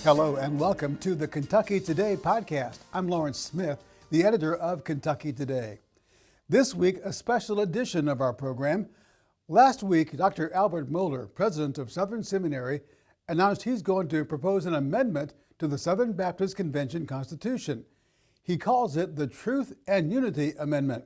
Hello and welcome to the Kentucky Today podcast. I'm Lawrence Smith, the editor of Kentucky Today. This week, a special edition of our program. Last week, Dr. Albert Mohler, president of Southern Seminary, announced he's going to propose an amendment to the Southern Baptist Convention Constitution. He calls it the Truth and Unity Amendment.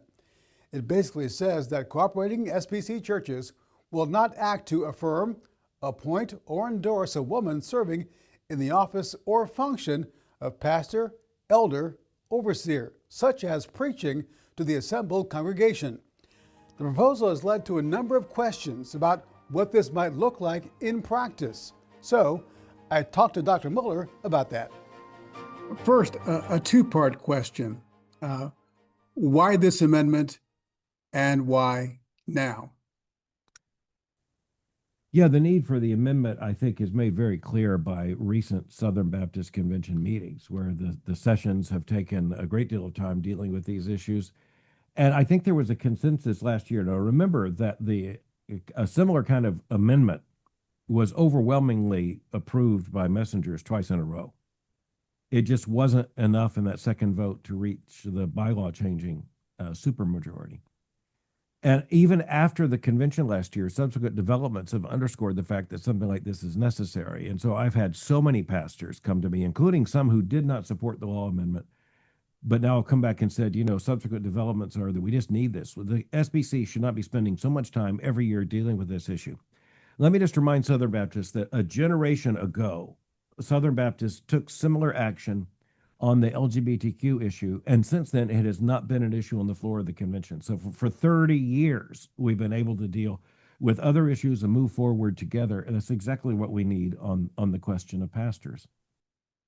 It basically says that cooperating SBC churches will not act to affirm, appoint, or endorse a woman serving in the office or function of pastor, elder, overseer, such as preaching to the assembled congregation. The proposal has led to a number of questions about what this might look like in practice. So, I talked to Dr. Mohler about that. First, a two-part question. Why this amendment and why now? Yeah, the need for the amendment, I think, is made very clear by recent Southern Baptist Convention meetings, where the sessions have taken a great deal of time dealing with these issues. And I think there was a consensus last year. Now, remember that a similar kind of amendment was overwhelmingly approved by messengers twice in a row. It just wasn't enough in that second vote to reach the bylaw changing supermajority. And even after the convention last year, subsequent developments have underscored the fact that something like this is necessary. And so I've had so many pastors come to me, including some who did not support the law amendment, but now have come back and said, subsequent developments are that we just need this. The SBC should not be spending so much time every year dealing with this issue. Let me just remind Southern Baptists that a generation ago, Southern Baptists took similar action on the LGBTQ issue, and since then it has not been an issue on the floor of the convention. So for 30 years, we've been able to deal with other issues and move forward together, and that's exactly what we need on the question of pastors.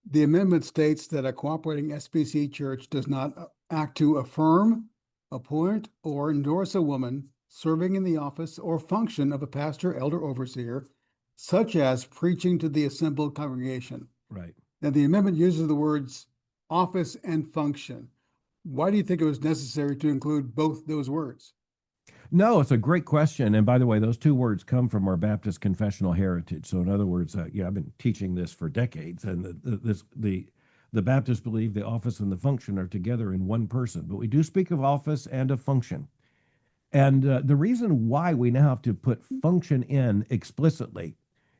The amendment states that a cooperating SBC church does not act to affirm, appoint, or endorse a woman serving in the office or function of a pastor, elder, overseer, such as preaching to the assembled congregation. Right. Now, the amendment uses the words office and function. Why do you think it was necessary to include both those words? No, it's a great question. And by the way, those two words come from our Baptist confessional heritage. So in other words, I've been teaching this for decades, and the Baptists believe the office and the function are together in one person. But we do speak of office and of function. And the reason why we now have to put function in explicitly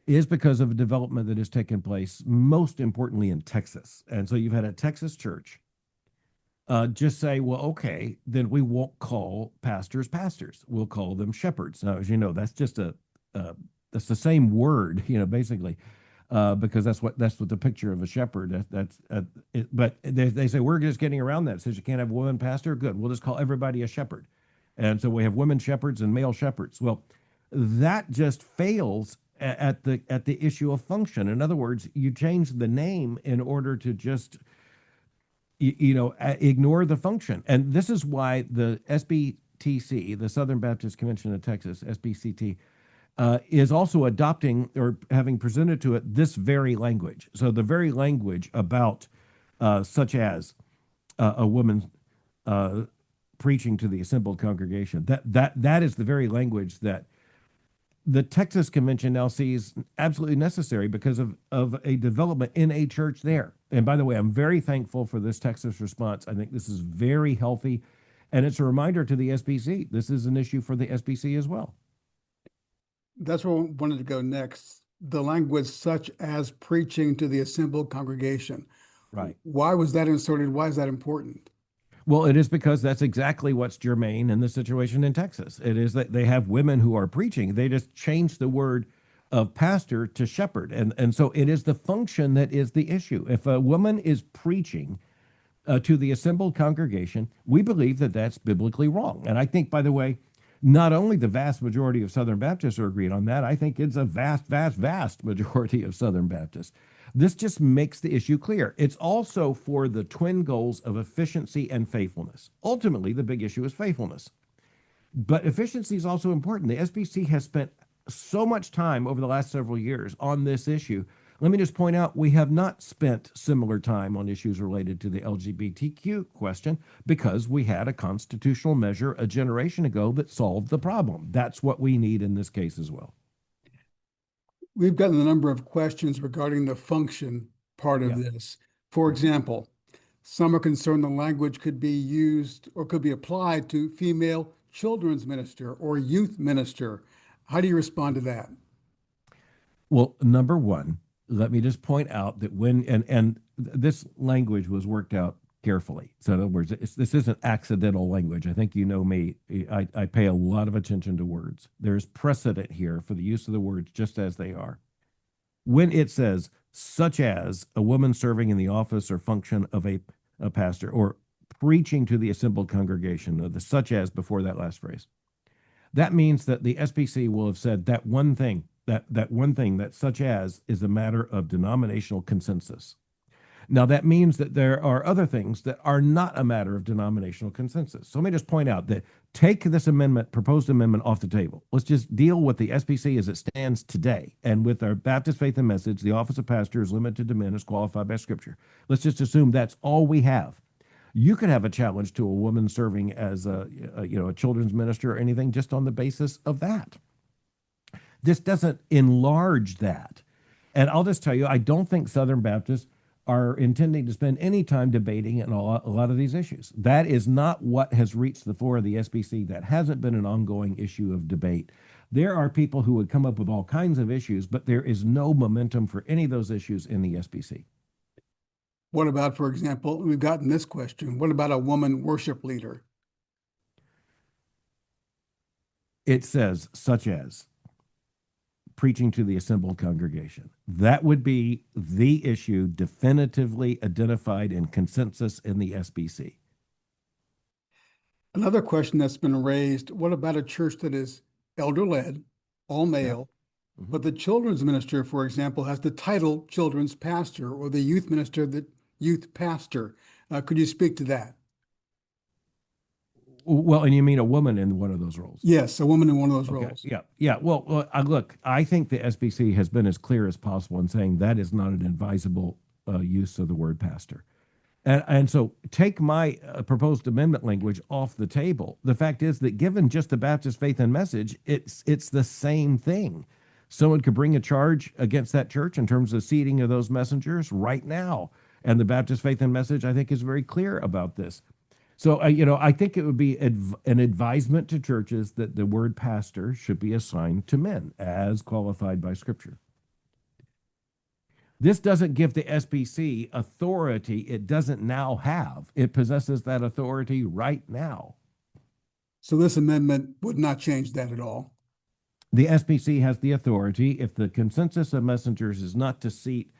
is because of a development that has taken place, most importantly in Texas. And so you've had a Texas church just say, well, okay, then we won't call pastors pastors. We'll call them shepherds. Now, as you know, that's just that's the same word, basically, because that's what the picture of a shepherd. But they say we're just getting around that. It says you can't have a woman pastor. Good, we'll just call everybody a shepherd. And so we have women shepherds and male shepherds. Well, that just fails at the issue of function. In other words, you change the name in order to just ignore the function. And this is why the SBTC, the Southern Baptist Convention of Texas, SBCT, is also adopting or having presented to it this very language. So the very language about such as a woman preaching to the assembled congregation, that is the very language that the Texas Convention now sees absolutely necessary because of a development in a church there. And by the way, I'm very thankful for this Texas response. I think this is very healthy, and it's a reminder to the SBC. This is an issue for the SBC as well. That's where I wanted to go next. The language such as preaching to the assembled congregation. Right. Why was that inserted? Why is that important? Well, it is because that's exactly what's germane in the situation in Texas. It is that they have women who are preaching. They just changed the word of pastor to shepherd. And so it is the function that is the issue. If a woman is preaching to the assembled congregation, we believe that that's biblically wrong. And I think, by the way, not only the vast majority of Southern Baptists are agreed on that, I think it's a vast, vast, vast majority of Southern Baptists. This just makes the issue clear. It's also for the twin goals of efficiency and faithfulness. Ultimately, the big issue is faithfulness. But efficiency is also important. The SBC has spent so much time over the last several years on this issue. Let me just point out, we have not spent similar time on issues related to the LGBTQ question because we had a constitutional measure a generation ago that solved the problem. That's what we need in this case as well. We've gotten a number of questions regarding the function part of Yeah. this. For Mhm. example, some are concerned the language could be used or could be applied to female children's minister or youth minister. How do you respond to that? Well, number one, let me just point out that this language was worked out carefully. So in other words, this isn't accidental language. I think you know me. I pay a lot of attention to words. There's precedent here for the use of the words just as they are. When it says, such as a woman serving in the office or function of a pastor, or preaching to the assembled congregation, the such as before that last phrase, that means that the SBC will have said that one thing, that one thing that such as is a matter of denominational consensus. Now, that means that there are other things that are not a matter of denominational consensus. So let me just point out that take this amendment, proposed amendment, off the table. Let's just deal with the SBC as it stands today. And with our Baptist Faith and Message, the office of pastor is limited to men as qualified by Scripture. Let's just assume that's all we have. You could have a challenge to a woman serving as a children's minister or anything just on the basis of that. This doesn't enlarge that. And I'll just tell you, I don't think Southern Baptists are intending to spend any time debating a lot of these issues. That is not what has reached the floor of the SBC. That hasn't been an ongoing issue of debate. There are people who would come up with all kinds of issues, but there is no momentum for any of those issues in the SBC. What about, for example, we've gotten this question, what about a woman worship leader? It says, such as preaching to the assembled congregation. That would be the issue definitively identified in consensus in the SBC. Another question that's been raised, what about a church that is elder-led, all Yeah. male, Mhm. but the children's minister, for example, has the title children's pastor, or the youth minister, the youth pastor? Could you speak to that? Well, and you mean a woman in one of those roles? Yes, a woman in one of those Okay. roles. Yeah. Yeah. Well, look, I think the SBC has been as clear as possible in saying that is not an advisable use of the word pastor. And so take my proposed amendment language off the table. The fact is that given just the Baptist Faith and Message, it's the same thing. Someone could bring a charge against that church in terms of seating of those messengers right now. And the Baptist Faith and Message, I think, is very clear about this. So, I think it would be an advisement to churches that the word pastor should be assigned to men as qualified by Scripture. This doesn't give the SBC authority it doesn't now have. It possesses that authority right now. So this amendment would not change that at all. The SBC has the authority, if the consensus of messengers is not to seat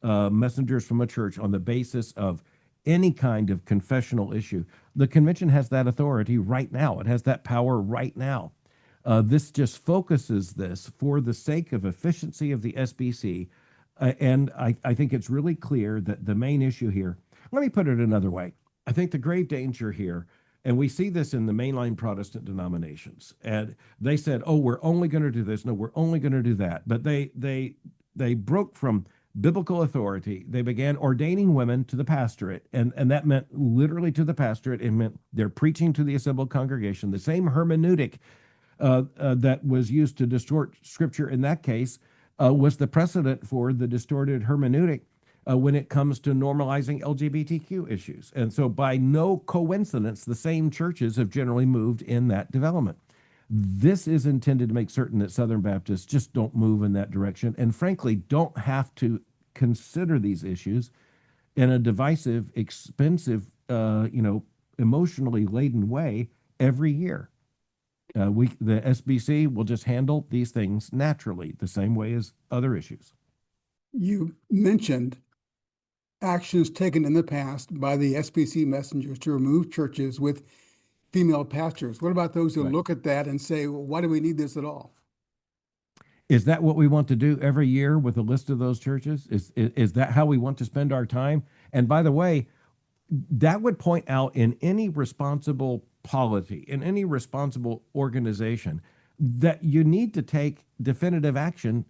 messengers from a church on the basis of any kind of confessional issue, the convention has that authority right now. It has that power right now. This just focuses this for the sake of efficiency of the SBC. And I think it's really clear that the main issue here, let me put it another way. I think the grave danger here, and we see this in the mainline Protestant denominations, and they said, "Oh, we're only going to do this. No, we're only going to do that." But they broke from biblical authority. They began ordaining women to the pastorate, and that meant literally to the pastorate. It meant they're preaching to the assembled congregation. The same hermeneutic that was used to distort Scripture in that case was the precedent for the distorted hermeneutic when it comes to normalizing LGBTQ issues. And so, by no coincidence, the same churches have generally moved in that development. This is intended to make certain that Southern Baptists just don't move in that direction, and frankly, don't have to consider these issues in a divisive, expensive, emotionally laden way every year. The SBC will just handle these things naturally, the same way as other issues. You mentioned actions taken in the past by the SBC messengers to remove churches with female pastors. What about those who Right. look at that and say, well, why do we need this at all? Is that what we want to do every year with a list of those churches? Is that how we want to spend our time? And by the way, that would point out in any responsible polity, in any responsible organization, that you need to take definitive action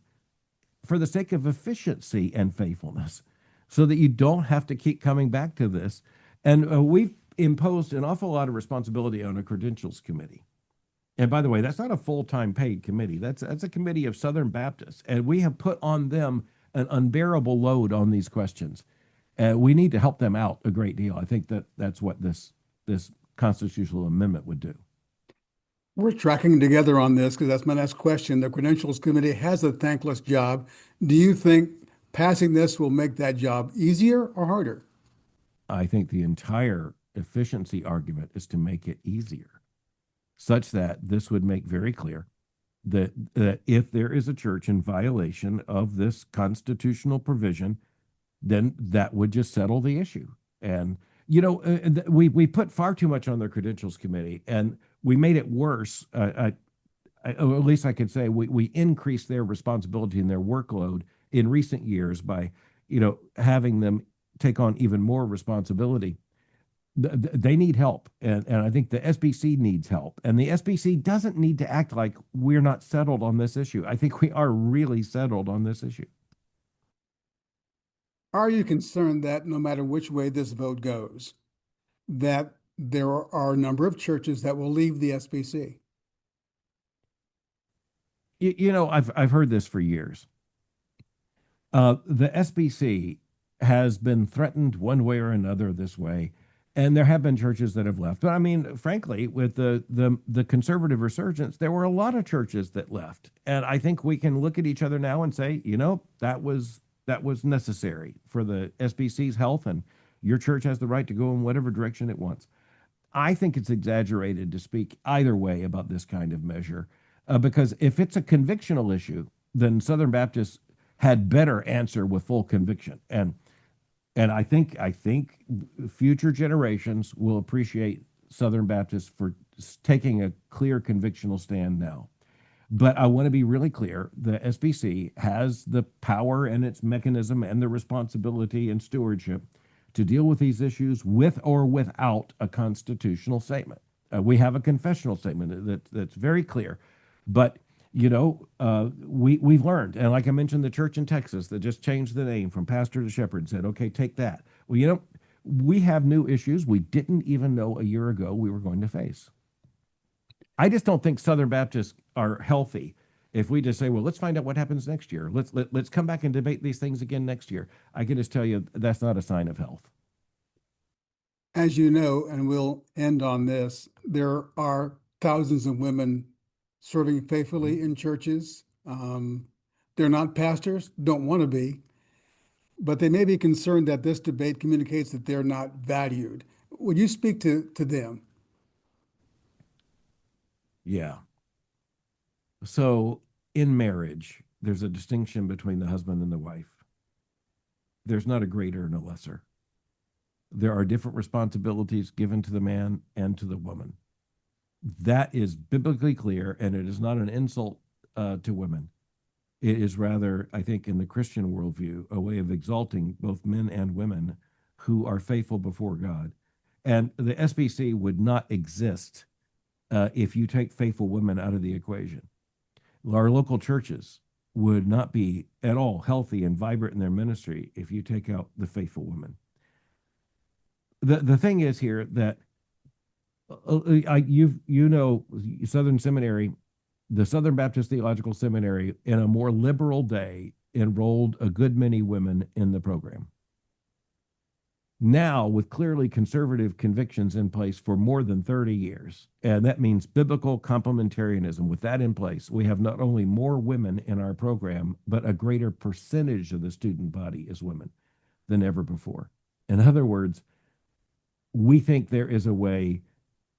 for the sake of efficiency and faithfulness so that you don't have to keep coming back to this. And we've imposed an awful lot of responsibility on a credentials committee. And by the way, that's not a full-time paid committee. That's a committee of Southern Baptists. And we have put on them an unbearable load on these questions. We need to help them out a great deal. I think that that's what this constitutional amendment would do. We're tracking together on this because that's my next question. The Credentials Committee has a thankless job. Do you think passing this will make that job easier or harder? I think the entire efficiency argument is to make it easier, such that this would make very clear that if there is a church in violation of this constitutional provision, then that would just settle the issue. And we put far too much on the Credentials Committee, and we made it worse. Or at least I could say we increased their responsibility and their workload in recent years by having them take on even more responsibility. They need help, and I think the SBC needs help, and the SBC doesn't need to act like we're not settled on this issue. I think we are really settled on this issue. Are you concerned that no matter which way this vote goes, that there are a number of churches that will leave the SBC? I've heard this for years. The SBC has been threatened one way or another this way, and there have been churches that have left. But I mean, frankly, with the conservative resurgence, there were a lot of churches that left, and I think we can look at each other now and say, that was necessary for the SBC's health, and your church has the right to go in whatever direction it wants. I think it's exaggerated to speak either way about this kind of measure, because if it's a convictional issue, then Southern Baptists had better answer with full conviction, and I think future generations will appreciate Southern Baptists for taking a clear convictional stand now. But I want to be really clear, the SBC has the power and its mechanism and the responsibility and stewardship to deal with these issues with or without a constitutional statement. We have a confessional statement that's very clear, but we've learned, and like I mentioned, the church in Texas that just changed the name from pastor to shepherd said, okay, take that. Well, we have new issues we didn't even know a year ago we were going to face. I just don't think Southern Baptists are healthy if we just say, well, let's find out what happens next year. Let's come back and debate these things again next year. I can just tell you that's not a sign of health. As you know, and we'll end on this, there are thousands of women serving faithfully in churches. They're not pastors, don't want to be, but they may be concerned that this debate communicates that they're not valued. Would you speak to them? Yeah. So in marriage, there's a distinction between the husband and the wife. There's not a greater and a lesser. There are different responsibilities given to the man and to the woman. That is biblically clear, and it is not an insult to women. It is rather, I think, in the Christian worldview, a way of exalting both men and women who are faithful before God. And the SBC would not exist if you take faithful women out of the equation. Our local churches would not be at all healthy and vibrant in their ministry if you take out the faithful women. The thing is here that Southern Seminary, the Southern Baptist Theological Seminary, in a more liberal day, enrolled a good many women in the program. Now, with clearly conservative convictions in place for more than 30 years, and that means biblical complementarianism, with that in place, we have not only more women in our program, but a greater percentage of the student body is women than ever before. In other words, we think there is a way,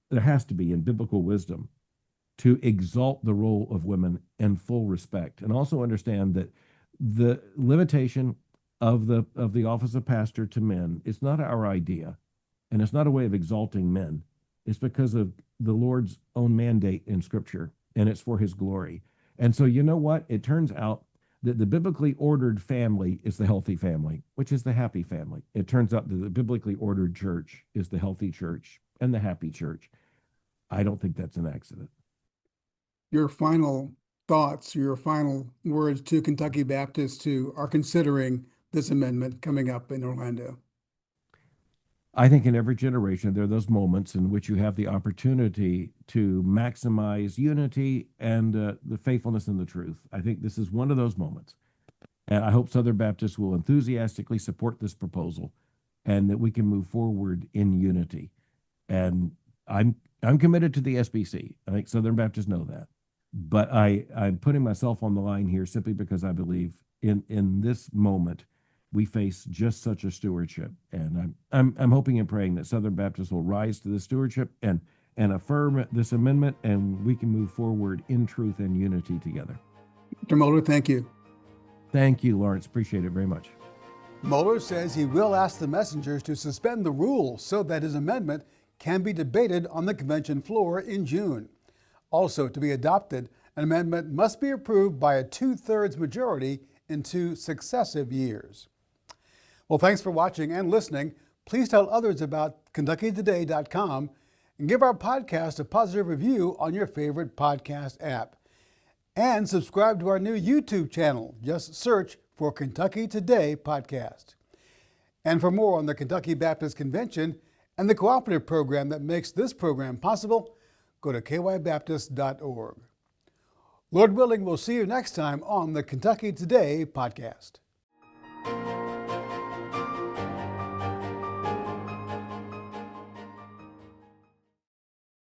there has to be in biblical wisdom, to exalt the role of women in full respect, and also understand that the limitation of the office of pastor to men is not our idea, and it's not a way of exalting men. It's because of the Lord's own mandate in Scripture, and it's for His glory. And so, you know what? It turns out that the biblically ordered family is the healthy family, which is the happy family. It turns out that the biblically ordered church is the healthy church and the happy church. I don't think that's an accident. Your final thoughts, your final words to Kentucky Baptists who are considering this amendment coming up in Orlando? I think in every generation, there are those moments in which you have the opportunity to maximize unity and the faithfulness and the truth. I think this is one of those moments. And I hope Southern Baptists will enthusiastically support this proposal and that we can move forward in unity. And I'm committed to the SBC. I think Southern Baptists know that. But I'm putting myself on the line here simply because I believe in this moment we face just such a stewardship. And I'm hoping and praying that Southern Baptists will rise to the stewardship and affirm this amendment, and we can move forward in truth and unity together. Dr. Mohler, thank you. Thank you, Lawrence. Appreciate it very much. Mohler says he will ask the messengers to suspend the rules so that his amendment can be debated on the convention floor in June. Also, to be adopted, an amendment must be approved by a 2/3 majority in 2 successive years. Well, thanks for watching and listening. Please tell others about KentuckyToday.com and give our podcast a positive review on your favorite podcast app. And subscribe to our new YouTube channel. Just search for Kentucky Today Podcast. And for more on the Kentucky Baptist Convention and the cooperative program that makes this program possible, go to kybaptist.org. Lord willing, we'll see you next time on the Kentucky Today Podcast.